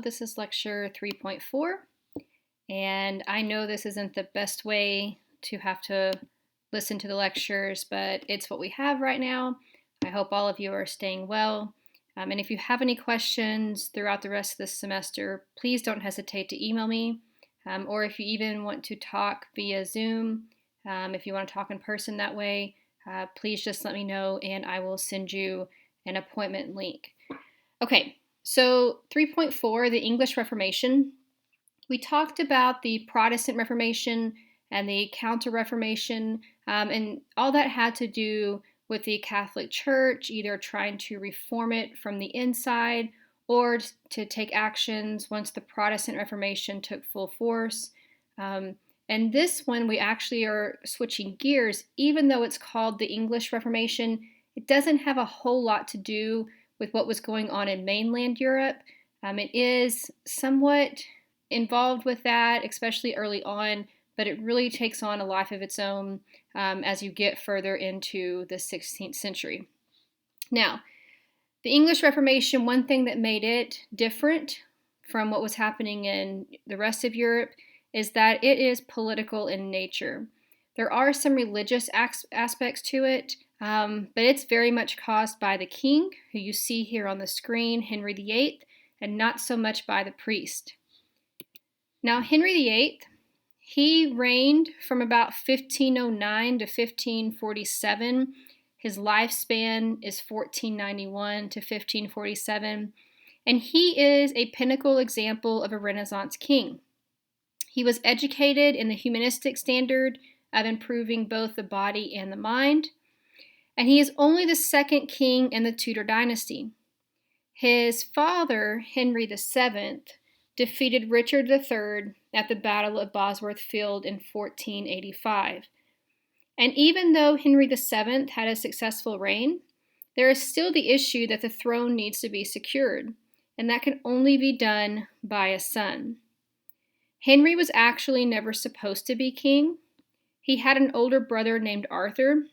This is lecture 3.4, and I know this isn't the best way to have to listen to the lectures, but it's what we have right now. I hope all of you are staying well. And if you have any questions throughout the rest of this semester, please don't hesitate to email me. Or if you even want to talk via Zoom, if you want to talk in person that way, please just let me know and I will send you an appointment link. Okay, so 3.4, the English Reformation. We talked about the Protestant Reformation and the Counter-Reformation, and all that had to do with the Catholic Church, either trying to reform it from the inside or to take actions once the Protestant Reformation took full force. And this one, we actually are switching gears. Even though it's called the English Reformation, it doesn't have a whole lot to do with what was going on in mainland Europe. It is somewhat involved with that, especially early on, but it really takes on a life of its own as you get further into the 16th century. Now, the English Reformation, one thing that made it different from what was happening in the rest of Europe is that it is political in nature. There are some religious aspects to it, but it's very much caused by the king, who you see here on the screen, Henry VIII, and not so much by the priest. Now, Henry VIII, he reigned from about 1509 to 1547. His lifespan is 1491 to 1547, and he is a pinnacle example of a Renaissance king. He was educated in the humanistic standard of improving both the body and the mind, and he is only the second king in the Tudor dynasty. His father, Henry VII, defeated Richard III at the Battle of Bosworth Field in 1485. And even though Henry VII had a successful reign, there is still the issue that the throne needs to be secured, and that can only be done by a son. Henry was actually never supposed to be king. He had an older brother named Arthur.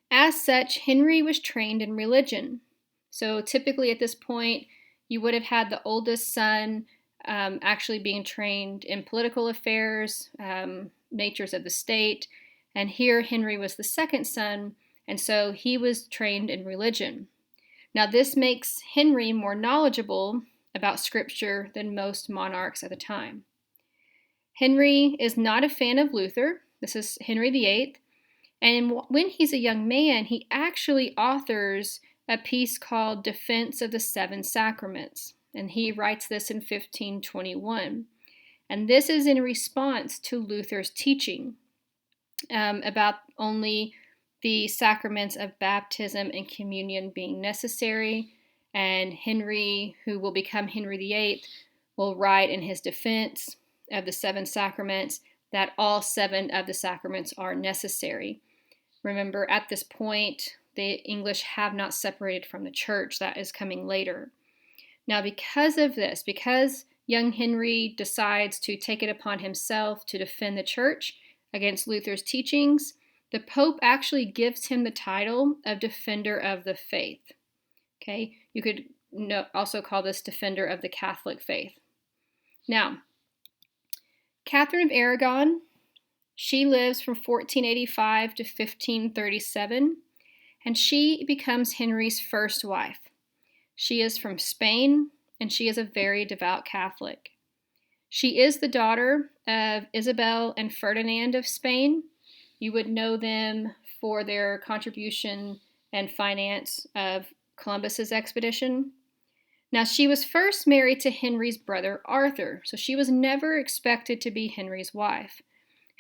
As such, Henry was trained in religion. So typically at this point, you would have had the oldest son actually being trained in political affairs, natures of the state, and here Henry was the second son, and so he was trained in religion. Now this makes Henry more knowledgeable about scripture than most monarchs at the time. Henry is not a fan of Luther. This is Henry VIII, and when he's a young man, he actually authors a piece called Defense of the Seven Sacraments, and he writes this in 1521. And this is in response to Luther's teaching about only the sacraments of baptism and communion being necessary. And Henry, who will become Henry VIII, will write in his defense of the seven sacraments that all seven of the sacraments are necessary. Remember, at this point, the English have not separated from the church. That is coming later. Now, because of this, because young Henry decides to take it upon himself to defend the church against Luther's teachings, the Pope actually gives him the title of Defender of the Faith. Okay, you could also call this Defender of the Catholic Faith. Now, Catherine of Aragon, she lives from 1485 to 1537, and she becomes Henry's first wife. She is from Spain, and she is a very devout Catholic. She is the daughter of Isabel and Ferdinand of Spain. You would know them for their contribution and finance of Columbus's expedition. Now, she was first married to Henry's brother, Arthur, so she was never expected to be Henry's wife.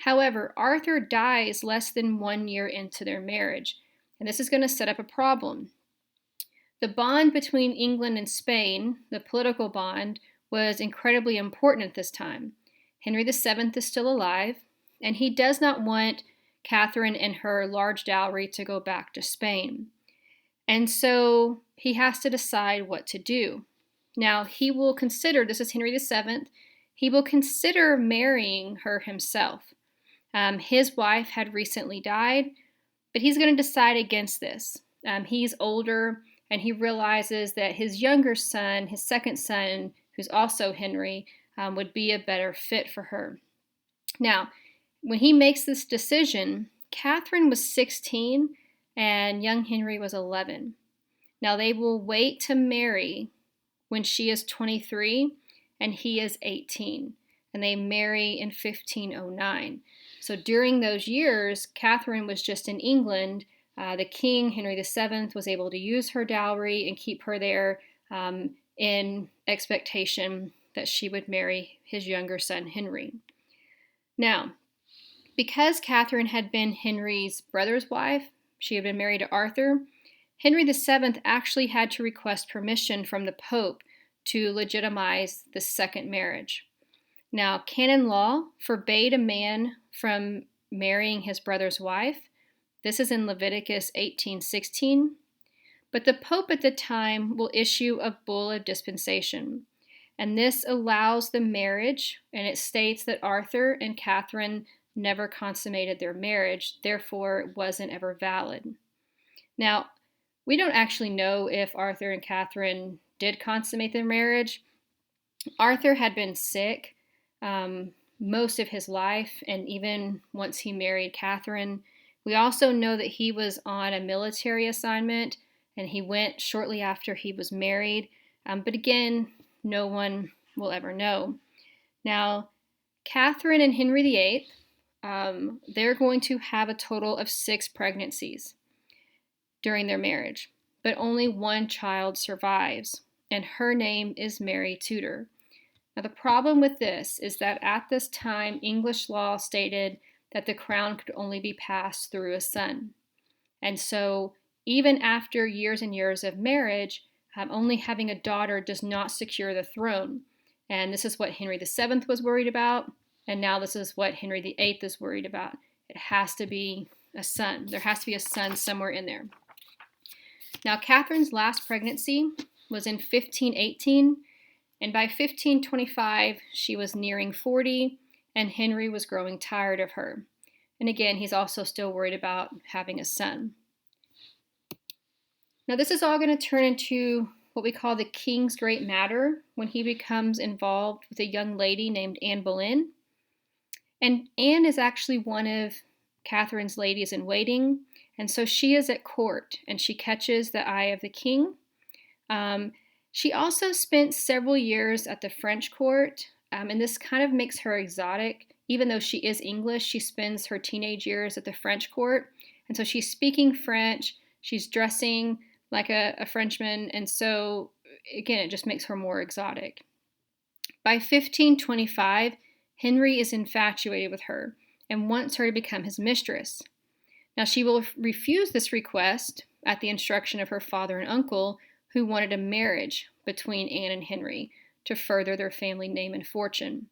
However, Arthur dies less than 1 year into their marriage, and this is going to set up a problem. The bond between England and Spain, the political bond, was incredibly important at this time. Henry VII is still alive, and he does not want Catherine and her large dowry to go back to Spain. And so he has to decide what to do. Now, he will consider, this is Henry VII, he will consider marrying her himself. His wife had recently died, but he's going to decide against this. He's older, and he realizes that his younger son, his second son, who's also Henry, would be a better fit for her. Now, when he makes this decision, Catherine was 16 and young Henry was 11. Now, they will wait to marry when she is 23 and he is 18, and they marry in 1509. So during those years, Catherine was just in England. The king, Henry VII, was able to use her dowry and keep her there in expectation that she would marry his younger son, Henry. Now, because Catherine had been Henry's brother's wife, she had been married to Arthur, Henry VII actually had to request permission from the Pope to legitimize the second marriage. Now, canon law forbade a man from marrying his brother's wife. This is in Leviticus 18:16. But the Pope at the time will issue a bull of dispensation. And this allows the marriage, and it states that Arthur and Catherine never consummated their marriage, therefore it wasn't ever valid. Now, we don't actually know if Arthur and Catherine did consummate their marriage. Arthur had been sick most of his life, and even once he married Catherine. We also know that he was on a military assignment, and he went shortly after he was married. But again, no one will ever know. Now, Catherine and Henry VIII, they're going to have a total of 6 pregnancies during their marriage, but only one child survives, and her name is Mary Tudor. Now, the problem with this is that at this time, English law stated that the crown could only be passed through a son. And so, even after years and years of marriage, only having a daughter does not secure the throne. And this is what Henry VII was worried about, and now this is what Henry VIII is worried about. It has to be a son. There has to be a son somewhere in there. Now, Catherine's last pregnancy was in 1518, and by 1525, she was nearing 40, and Henry was growing tired of her. And again, he's also still worried about having a son. Now, this is all going to turn into what we call the King's Great Matter when he becomes involved with a young lady named Anne Boleyn. And Anne is actually one of Catherine's ladies in waiting, and so she is at court, and she catches the eye of the king. She also spent several years at the French court, and this kind of makes her exotic. Even though she is English, she spends her teenage years at the French court, and so she's speaking French, she's dressing like a Frenchman, and so, again, it just makes her more exotic. By 1525, Henry is infatuated with her and wants her to become his mistress. Now, she will refuse this request at the instruction of her father and uncle, who wanted a marriage between Anne and Henry to further their family name and fortune.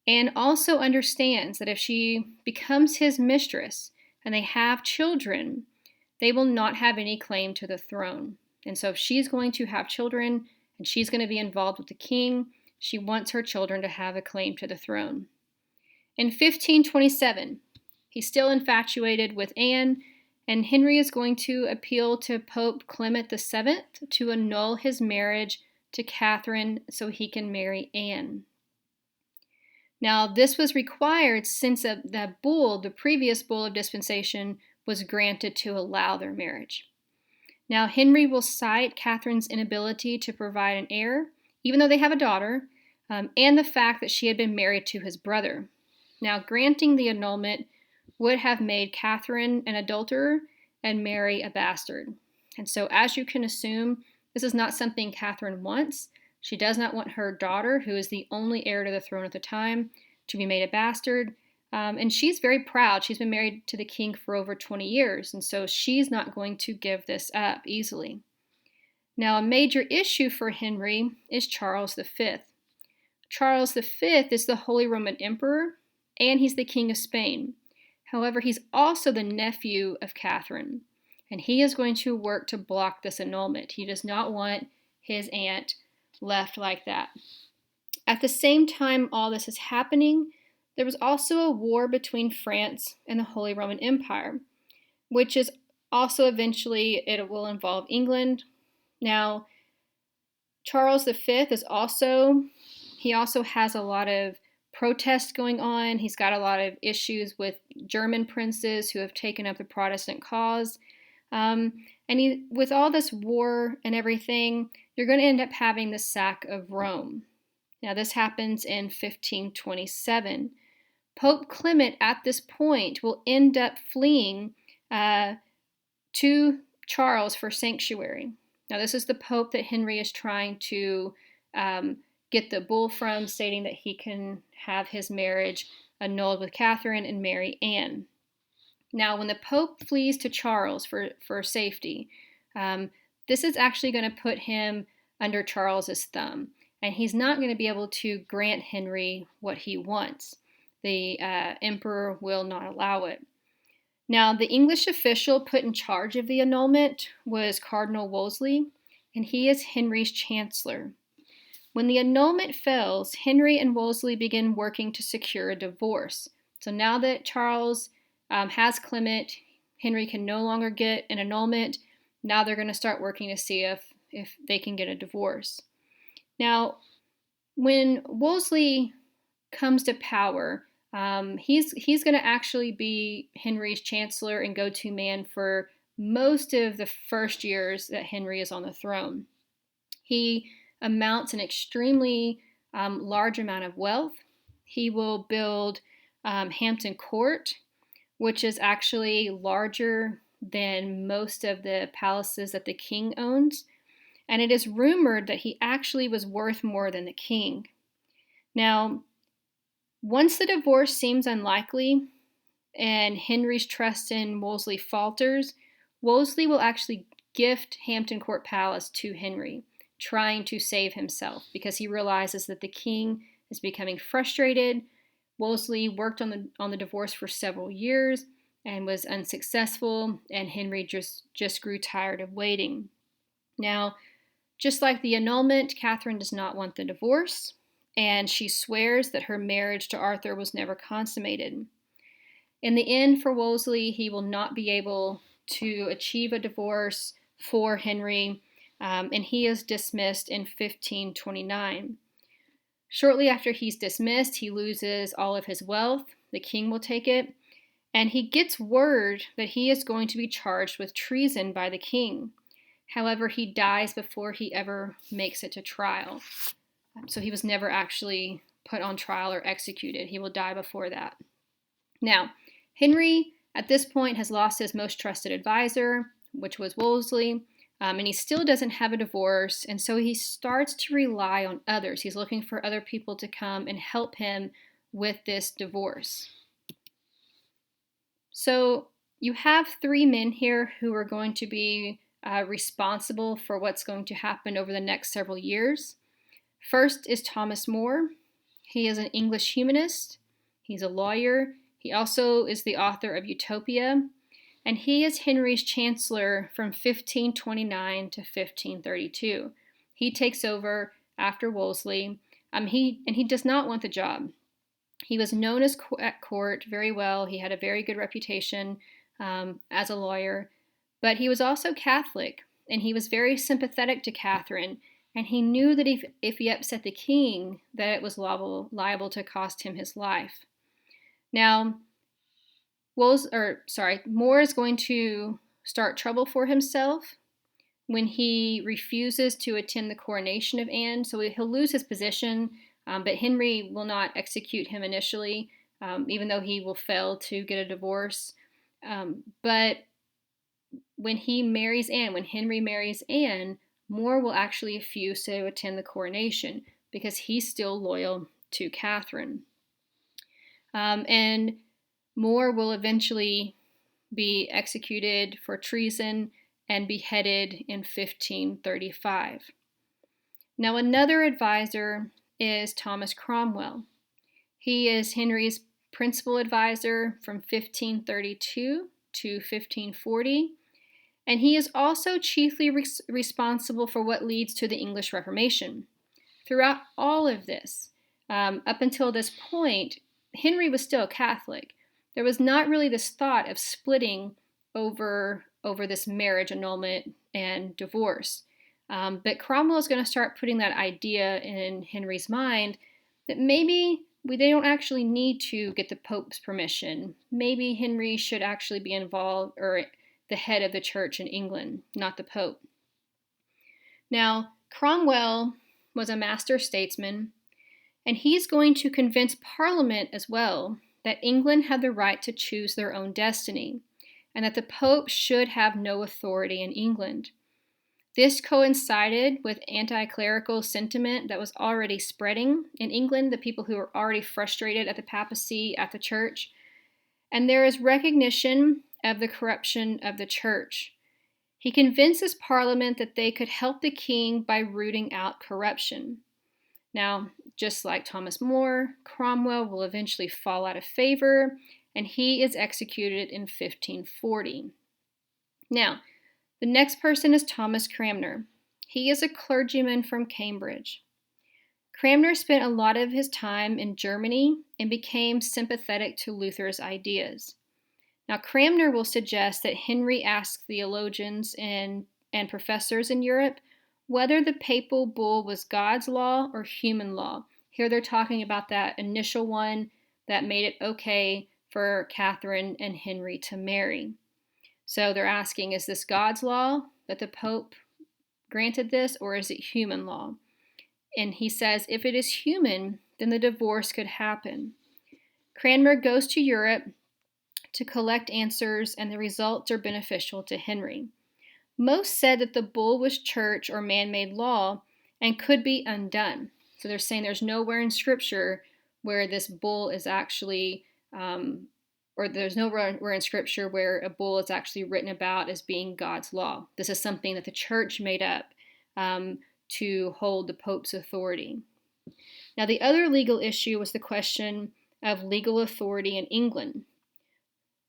Anne also understands that if she becomes his mistress and they have children, they will not have any claim to the throne. And so if she's going to have children and she's going to be involved with the king, she wants her children to have a claim to the throne. In 1527, he's still infatuated with Anne, and Henry is going to appeal to Pope Clement VII to annul his marriage to Catherine so he can marry Anne. Now, this was required since that bull, the previous bull of dispensation, was granted to allow their marriage. Now, Henry will cite Catherine's inability to provide an heir, even though they have a daughter, and the fact that she had been married to his brother. Now, granting the annulment would have made Catherine an adulterer and Mary a bastard. And so, as you can assume, this is not something Catherine wants. She does not want her daughter, who is the only heir to the throne at the time, to be made a bastard. And she's very proud. She's been married to the king for over 20 years, and so she's not going to give this up easily. Now, a major issue for Henry is Charles V. Charles V is the Holy Roman Emperor, and he's the King of Spain. However, he's also the nephew of Catherine, and he is going to work to block this annulment. He does not want his aunt left like that. At the same time all this is happening, there was also a war between France and the Holy Roman Empire, which is also eventually, it will involve England. Now, Charles V he also has a lot of protests going on. He's got a lot of issues with German princes who have taken up the Protestant cause. With all this war and everything, you're going to end up having the sack of Rome. Now, this happens in 1527. Pope Clement, at this point, will end up fleeing to Charles for sanctuary. Now, this is the Pope that Henry is trying to get the bull from, stating that he can have his marriage annulled with Catherine and marry Anne. Now, when the Pope flees to Charles for safety, this is actually going to put him under Charles's thumb, and he's not going to be able to grant Henry what he wants. The emperor will not allow it. Now, the English official put in charge of the annulment was Cardinal Wolsey, and he is Henry's chancellor. When the annulment fails, Henry and Wolsey begin working to secure a divorce. So now that Charles has Clement, Henry can no longer get an annulment. Now they're going to start working to see if they can get a divorce. Now, when Wolsey comes to power, he's going to actually be Henry's chancellor and go-to man for most of the first years that Henry is on the throne. He amounts an extremely large amount of wealth. He will build Hampton Court, which is actually larger than most of the palaces that the king owns. And it is rumored that he actually was worth more than the king. Now, once the divorce seems unlikely and Henry's trust in Wolsey falters, Wolsey will actually gift Hampton Court Palace to Henry, trying to save himself because he realizes that the king is becoming frustrated. Wolsey worked on the divorce for several years and was unsuccessful, and Henry just grew tired of waiting. Now, just like the annulment, Catherine does not want the divorce, and she swears that her marriage to Arthur was never consummated. In the end, for Wolsey, he will not be able to achieve a divorce for Henry, and he is dismissed in 1529. Shortly after he's dismissed, he loses all of his wealth. The king will take it, and he gets word that he is going to be charged with treason by the king. However, he dies before he ever makes it to trial. So he was never actually put on trial or executed. He will die before that. Now, Henry, at this point, has lost his most trusted advisor, which was Wolsey, and he still doesn't have a divorce, and so he starts to rely on others. He's looking for other people to come and help him with this divorce. So you have three men here who are going to be responsible for what's going to happen over the next several years. First is Thomas More. He is an English humanist. He's a lawyer. He also is the author of Utopia, and he is Henry's chancellor from 1529 to 1532. He takes over after Wolsey. He does not want the job. He was known at court very well. He had a very good reputation as a lawyer, but he was also Catholic, and he was very sympathetic to Catherine, and he knew that if he upset the king, that it was liable to cost him his life. Now, More is going to start trouble for himself when he refuses to attend the coronation of Anne. So he'll lose his position, but Henry will not execute him initially, even though he will fail to get a divorce. But when Henry marries Anne, More will actually refuse to attend the coronation because he's still loyal to Catherine. And More will eventually be executed for treason and beheaded in 1535. Now, another advisor is Thomas Cromwell. He is Henry's principal advisor from 1532 to 1540, and he is also chiefly responsible for what leads to the English Reformation. Throughout all of this, up until this point, Henry was still a Catholic. There was not really this thought of splitting over this marriage annulment and divorce. But Cromwell is going to start putting that idea in Henry's mind that maybe they don't actually need to get the Pope's permission. Maybe Henry should actually be involved, or the head of the church in England, not the Pope. Now, Cromwell was a master statesman, and he's going to convince Parliament as well that England had the right to choose their own destiny, and that the Pope should have no authority in England. This coincided with anti-clerical sentiment that was already spreading in England, the people who were already frustrated at the papacy, at the church. And there is recognition of the corruption of the church. He convinces Parliament that they could help the king by rooting out corruption. Now, just like Thomas More, Cromwell will eventually fall out of favor, and he is executed in 1540. Now, the next person is Thomas Cranmer. He is a clergyman from Cambridge. Cranmer spent a lot of his time in Germany and became sympathetic to Luther's ideas. Now, Cranmer will suggest that Henry ask theologians and professors in Europe whether the papal bull was God's law or human law. Here they're talking about that initial one that made it okay for Catherine and Henry to marry. So they're asking, is this God's law that the Pope granted this, or is it human law? And he says, if it is human, then the divorce could happen. Cranmer goes to Europe to collect answers, and the results are beneficial to Henry. Most said that the bull was church or man-made law and could be undone. So they're saying there's nowhere in Scripture where this bull is actually or there's nowhere in Scripture where a bull is actually written about as being God's law. This is something that the church made up to hold the Pope's authority. Now, the other legal issue was the question of legal authority in England.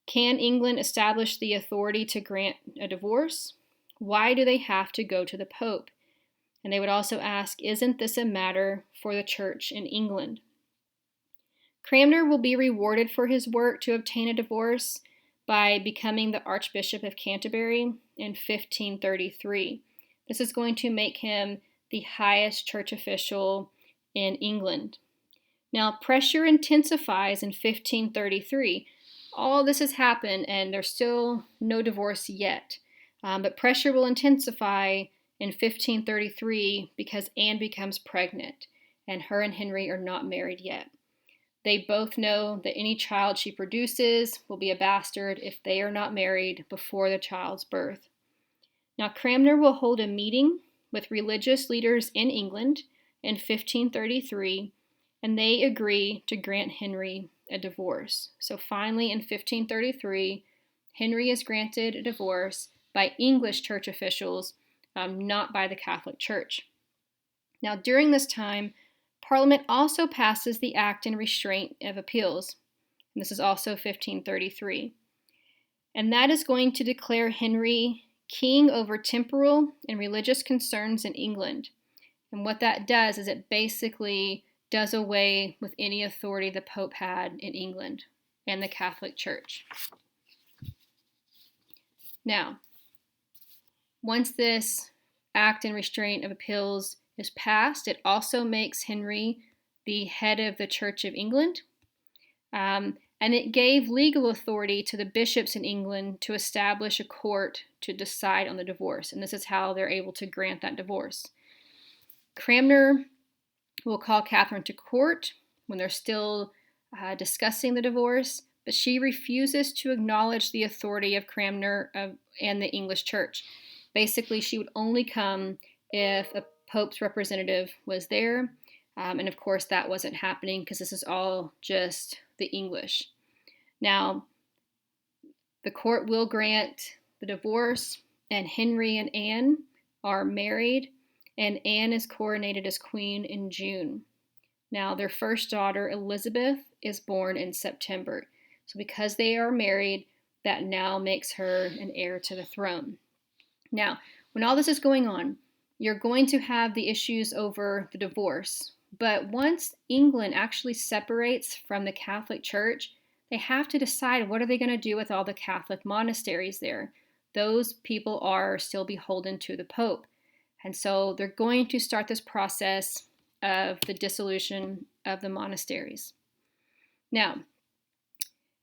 Can England establish the authority to grant a divorce? Why do they have to go to the Pope? And they would also ask, isn't this a matter for the church in England? Cranmer will be rewarded for his work to obtain a divorce by becoming the Archbishop of Canterbury in 1533. This is going to make him the highest church official in England. Now, pressure intensifies in 1533. All this has happened, and there's still no divorce yet. But pressure will intensify in 1533 because Anne becomes pregnant, and her and Henry are not married yet. They both know that any child she produces will be a bastard if they are not married before the child's birth. Now, Cranmer will hold a meeting with religious leaders in England in 1533, and they agree to grant Henry a divorce. So finally, in 1533, Henry is granted a divorce by English church officials, not by the Catholic Church. Now, during this time, Parliament also passes the Act in Restraint of Appeals, and this is also 1533. And that is going to declare Henry king over temporal and religious concerns in England. And what that does is it basically does away with any authority the Pope had in England and the Catholic Church. Now, once this Act in Restraint of Appeals is passed, it also makes Henry the head of the Church of England, and it gave legal authority to the bishops in England to establish a court to decide on the divorce, and this is how they're able to grant that divorce. Cranmer will call Catherine to court when they're still discussing the divorce, but she refuses to acknowledge the authority of Cranmer and the English Church. Basically, she would only come if a Pope's representative was there, and of course that wasn't happening because this is all just the English. Now, the court will grant the divorce, and Henry and Anne are married, and Anne is coronated as queen in June. Now, their first daughter, Elizabeth, is born in September. So because they are married, that now makes her an heir to the throne. Now, when all this is going on, you're going to have the issues over the divorce. But once England actually separates from the Catholic Church, they have to decide what are they going to do with all the Catholic monasteries there. Those people are still beholden to the Pope. And so they're going to start this process of the dissolution of the monasteries. Now,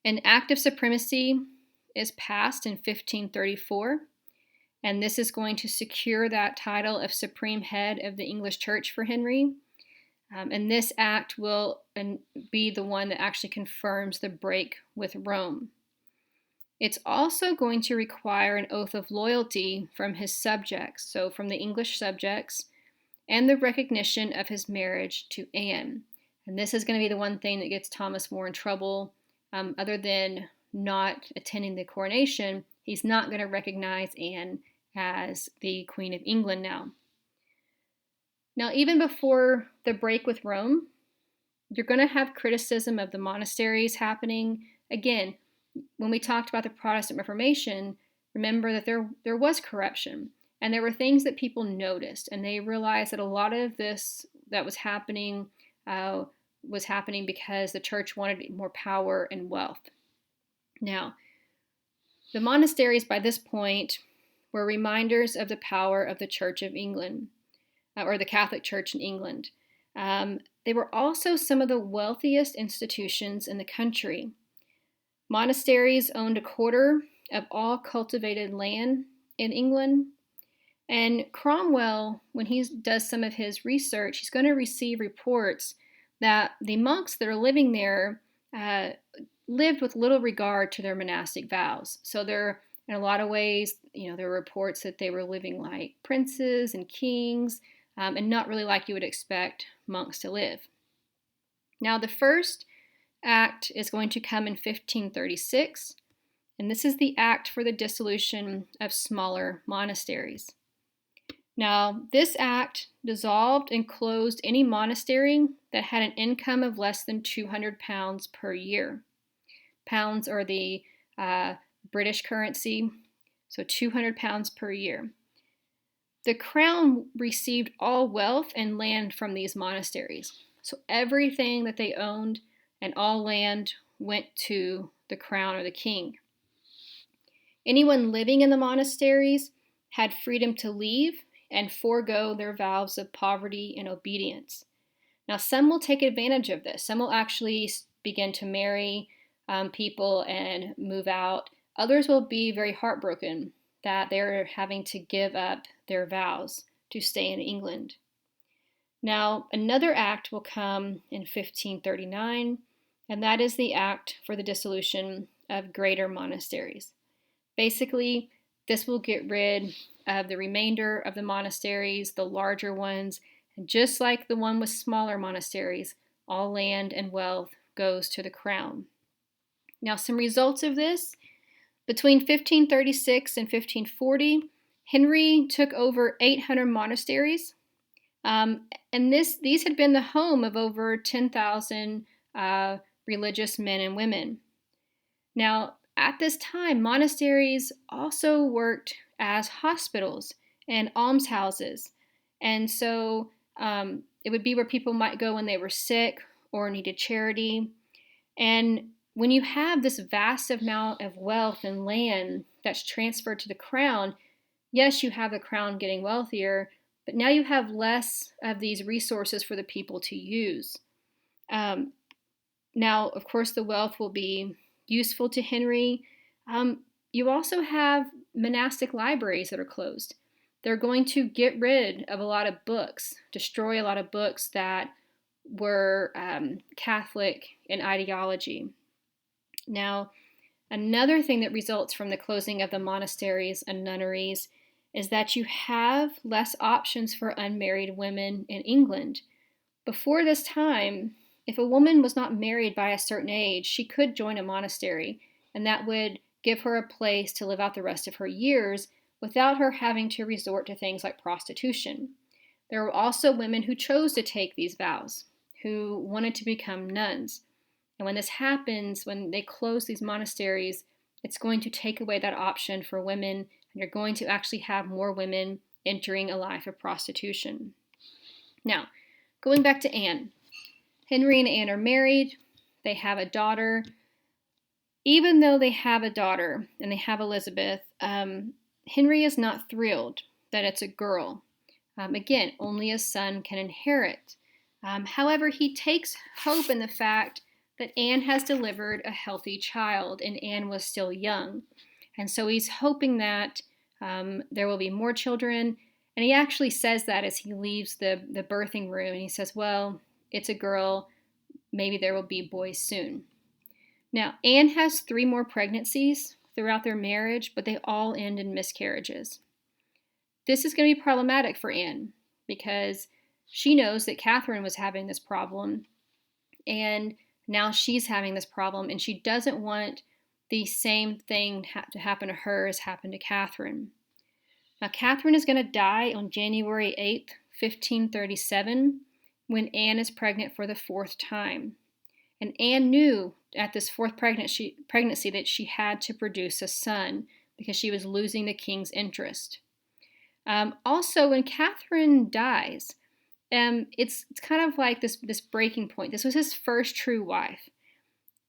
an act of supremacy is passed in 1534, and this is going to secure that title of supreme head of the English Church for Henry. And this act will be the one that actually confirms the break with Rome. It's also going to require an oath of loyalty from his subjects, so from the English subjects, and the recognition of his marriage to Anne. And this is going to be the one thing that gets Thomas More in trouble. Other than not attending the coronation, he's not going to recognize Anne as the Queen of England now. Now, even before the break with Rome, you're going to have criticism of the monasteries happening. Again, when we talked about the Protestant Reformation, remember that there was corruption, and there were things that people noticed, and they realized that a lot of this that was happening because the church wanted more power and wealth. Now, the monasteries by this point were reminders of the power of the Church of England, or the Catholic Church in England. They were also some of the wealthiest institutions in the country. Monasteries owned a quarter of all cultivated land in England. And Cromwell, when he does some of his research, he's going to receive reports that the monks that are living there lived with little regard to their monastic vows. So they're, in a lot of ways, there are reports that they were living like princes and kings, and not really like you would expect monks to live. Now, the first act is going to come in 1536, and this is the act for the dissolution of smaller monasteries. Now, this act dissolved and closed any monastery that had an income of less than £200 per year. Pounds are the British currency, so £200 per year. The crown received all wealth and land from these monasteries. So everything that they owned and all land went to the crown or the king. Anyone living in the monasteries had freedom to leave and forego their vows of poverty and obedience. Now, some will take advantage of this. Some will actually begin to marry people and move out. Others will be very heartbroken that they're having to give up their vows to stay in England. Now, another act will come in 1539, and that is the act for the dissolution of greater monasteries. Basically, this will get rid of the remainder of the monasteries, the larger ones, and just like the one with smaller monasteries, all land and wealth goes to the crown. Now, some results of this: between 1536 and 1540, Henry took over 800 monasteries, and these had been the home of over 10,000 religious men and women. Now, at this time, monasteries also worked as hospitals and almshouses, and so it would be where people might go when they were sick or needed charity. And when you have this vast amount of wealth and land that's transferred to the crown, yes, you have the crown getting wealthier, but now you have less of these resources for the people to use. Now, of course, the wealth will be useful to Henry. You also have monastic libraries that are closed. They're going to get rid of a lot of books, destroy a lot of books that were Catholic in ideology. Now, another thing that results from the closing of the monasteries and nunneries is that you have less options for unmarried women in England. Before this time, if a woman was not married by a certain age, she could join a monastery, and that would give her a place to live out the rest of her years without her having to resort to things like prostitution. There were also women who chose to take these vows, who wanted to become nuns. And when this happens, when they close these monasteries, it's going to take away that option for women, and you're going to actually have more women entering a life of prostitution. Now, going back to Anne. Henry and Anne are married. They have a daughter. Even though they have a daughter and they have Elizabeth, Henry is not thrilled that it's a girl. Again, only a son can inherit. However, he takes hope in the fact that Anne has delivered a healthy child and Anne was still young. And so he's hoping that there will be more children. And he actually says that as he leaves the birthing room. And he says, well, it's a girl. Maybe there will be boys soon. Now, Anne has 3 more pregnancies throughout their marriage, but they all end in miscarriages. This is going to be problematic for Anne because she knows that Catherine was having this problem, and now she's having this problem, and she doesn't want the same thing to happen to her as happened to Catherine. Now, Catherine is going to die on January 8th, 1537, when Anne is pregnant for the 4th time. And Anne knew at this 4th pregnancy that she had to produce a son because she was losing the king's interest. Also, when Catherine dies, it's kind of like this breaking point. This was his first true wife.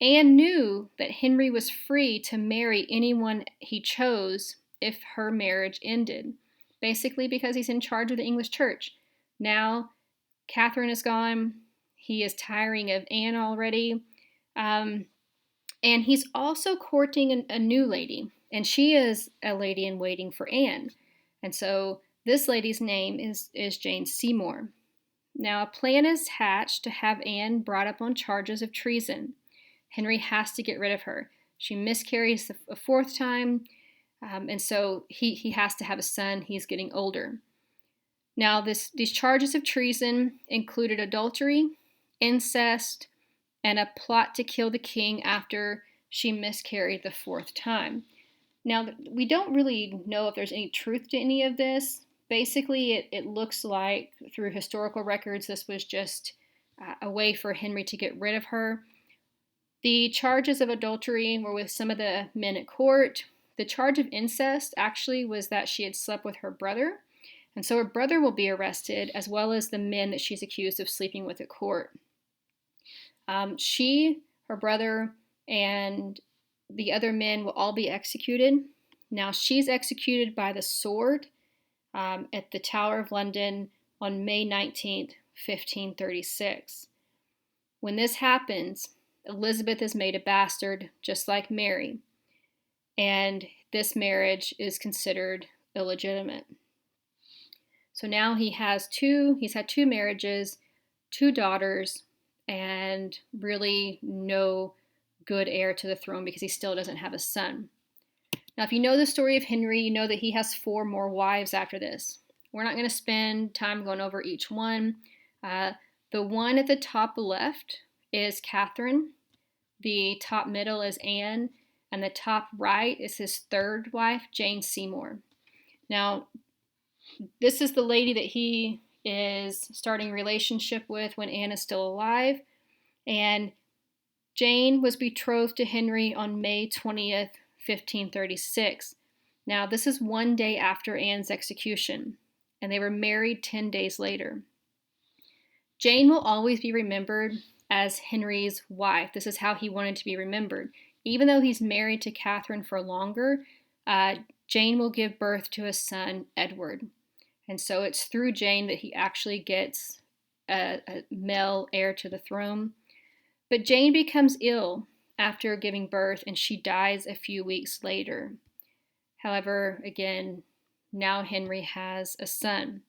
Anne knew that Henry was free to marry anyone he chose if her marriage ended, basically because he's in charge of the English church. Now, Catherine is gone. He is tiring of Anne already. And he's also courting a new lady, and she is a lady in waiting for Anne. And so this lady's name is Jane Seymour. Now, a plan is hatched to have Anne brought up on charges of treason. Henry has to get rid of her. She miscarries a 4th time, and so he has to have a son. He's getting older. Now, these charges of treason included adultery, incest, and a plot to kill the king after she miscarried the 4th time. Now, we don't really know if there's any truth to any of this. Basically, it looks like, through historical records, this was just a way for Henry to get rid of her. The charges of adultery were with some of the men at court. The charge of incest actually was that she had slept with her brother, and so her brother will be arrested, as well as the men that she's accused of sleeping with at court. Her brother, and the other men will all be executed. Now, she's executed by the sword at the Tower of London on May 19th, 1536. When this happens, Elizabeth is made a bastard, just like Mary, and this marriage is considered illegitimate. So now he's had 2 marriages, 2 daughters, and really no good heir to the throne because he still doesn't have a son. Now, if you know the story of Henry, you know that he has 4 more wives after this. We're not going to spend time going over each one. The one at the top left is Catherine. The top middle is Anne. And the top right is his 3rd wife, Jane Seymour. Now, this is the lady that he is starting a relationship with when Anne is still alive. And Jane was betrothed to Henry on May 20th, 1536. Now, this is 1 day after Anne's execution, and they were married 10 days later. Jane will always be remembered as Henry's wife. This is how he wanted to be remembered. Even though he's married to Catherine for longer, Jane will give birth to a son, Edward. And so it's through Jane that he actually gets a male heir to the throne. But Jane becomes ill after giving birth, and she dies a few weeks later. However, again, now Henry has a son.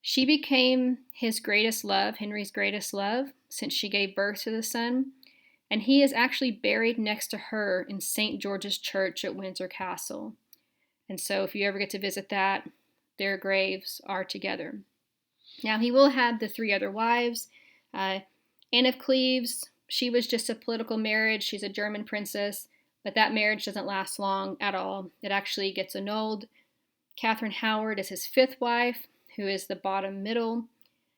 She became his greatest love, Henry's greatest love, since she gave birth to the son, and he is actually buried next to her in St. George's Church at Windsor Castle. And so if you ever get to visit that, their graves are together. Now, he will have the 3 other wives. Anne of Cleves, she was just a political marriage. She's a German princess, but that marriage doesn't last long at all. It actually gets annulled. Catherine Howard is his 5th wife, who is the bottom middle.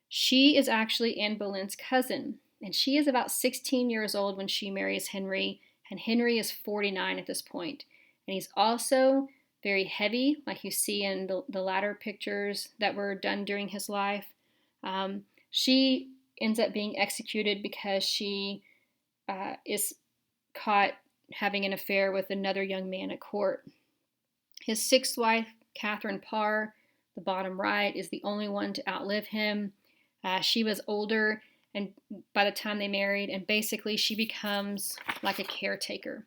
She is actually Anne Boleyn's cousin, and she is about 16 years old when she marries Henry, and Henry is 49 at this point. And he's also very heavy, like you see in the latter pictures that were done during his life. She ends up being executed because she is caught having an affair with another young man at court. His 6th wife, Catherine Parr, the bottom right, is the only one to outlive him. She was older and by the time they married, and basically she becomes like a caretaker.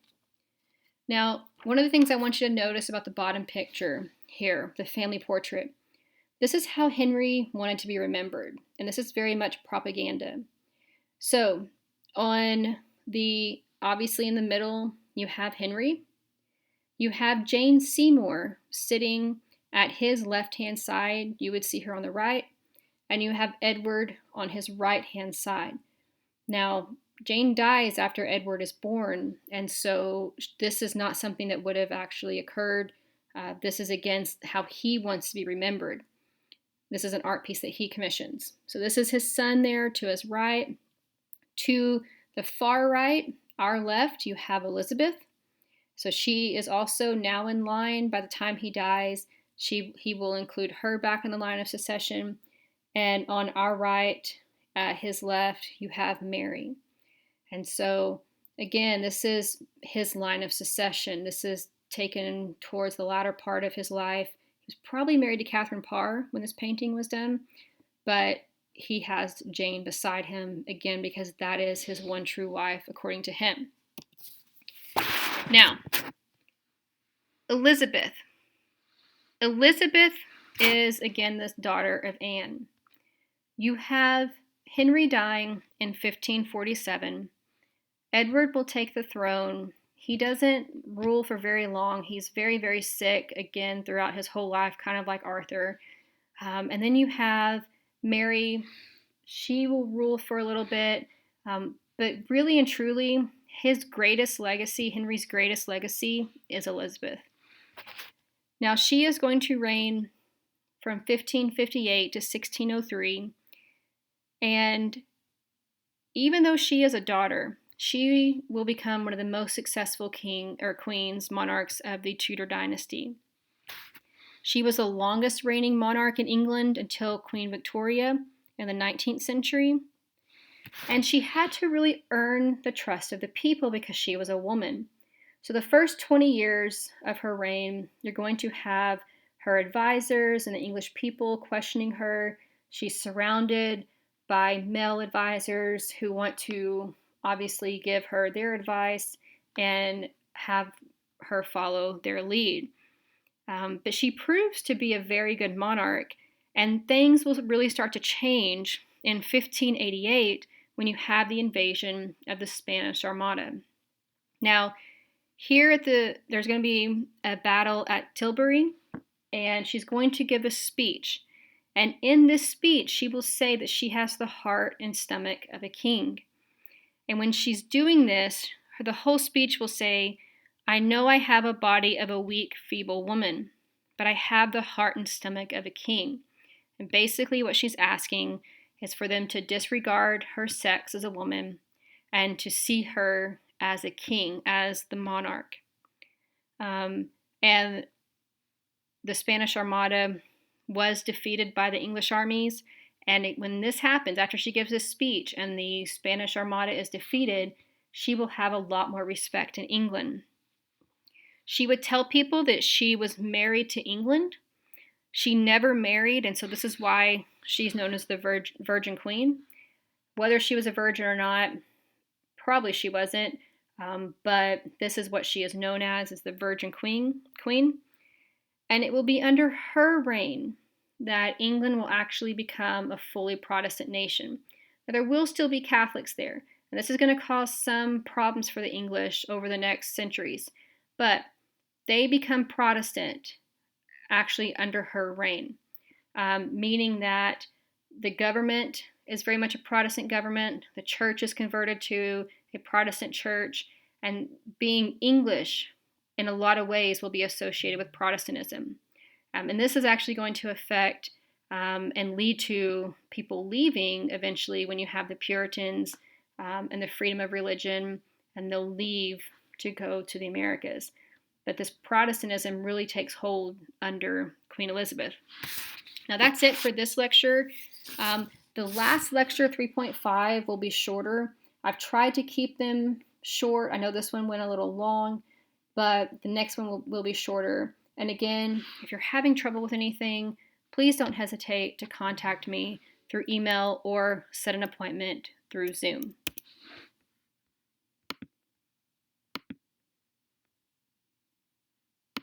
Now, one of the things I want you to notice about the bottom picture here, the family portrait, this is how Henry wanted to be remembered, and this is very much propaganda. So, obviously in the middle, you have Henry. You have Jane Seymour sitting at his left-hand side. You would see her on the right. And you have Edward on his right-hand side. Now, Jane dies after Edward is born, and so this is not something that would have actually occurred. This is against how he wants to be remembered. This is an art piece that he commissions. So this is his son there to his right. To the far right, our left, you have Elizabeth. So she is also now in line. By the time he dies, he will include her back in the line of succession. And on our right, at his left, you have Mary. And so, again, this is his line of succession. This is taken towards the latter part of his life. He was probably married to Catherine Parr when this painting was done, but he has Jane beside him, again, because that is his one true wife, according to him. Now, Elizabeth. Elizabeth is, again, the daughter of Anne. You have Henry dying in 1547. Edward will take the throne. He doesn't rule for very long. He's very, very sick, again, throughout his whole life, kind of like Arthur. And then you have Mary. She will rule for a little bit. But really and truly, his greatest legacy, Henry's greatest legacy, is Elizabeth. Now, she is going to reign from 1558 to 1603. And even though she is a daughter, she will become one of the most successful monarchs of the Tudor dynasty. She was the longest reigning monarch in England until Queen Victoria in the 19th century. And she had to really earn the trust of the people because she was a woman. So the first 20 years of her reign, you're going to have her advisors and the English people questioning her. She's surrounded by male advisors who want to obviously give her their advice and have her follow their lead. But she proves to be a very good monarch, and things will really start to change in 1588 when you have the invasion of the Spanish Armada. Now, there's going to be a battle at Tilbury, and she's going to give a speech. And in this speech, she will say that she has the heart and stomach of a king. And when she's doing this, the whole speech will say, "I know I have a body of a weak, feeble woman, but I have the heart and stomach of a king." And basically what she's asking is for them to disregard her sex as a woman and to see her as a king, as the monarch. And the Spanish Armada was defeated by the English armies. And when this happens, after she gives this speech and the Spanish Armada is defeated, she will have a lot more respect in England. She would tell people that she was married to England. She never married, and so this is why she's known as the Virgin Queen. Whether she was a virgin or not, probably she wasn't, but this is what she is known as the Virgin Queen. And it will be under her reign that England will actually become a fully Protestant nation. Now, there will still be Catholics there, and this is going to cause some problems for the English over the next centuries, but they become Protestant actually under her reign, meaning that the government is very much a Protestant government, the church is converted to a Protestant church, and being English in a lot of ways will be associated with Protestantism. And this is actually going to affect and lead to people leaving eventually when you have the Puritans and the freedom of religion, and they'll leave to go to the Americas. But this Protestantism really takes hold under Queen Elizabeth. Now that's it for this lecture. The last lecture, 3.5, will be shorter. I've tried to keep them short. I know this one went a little long, but the next one will be shorter. And again, if you're having trouble with anything, please don't hesitate to contact me through email or set an appointment through Zoom.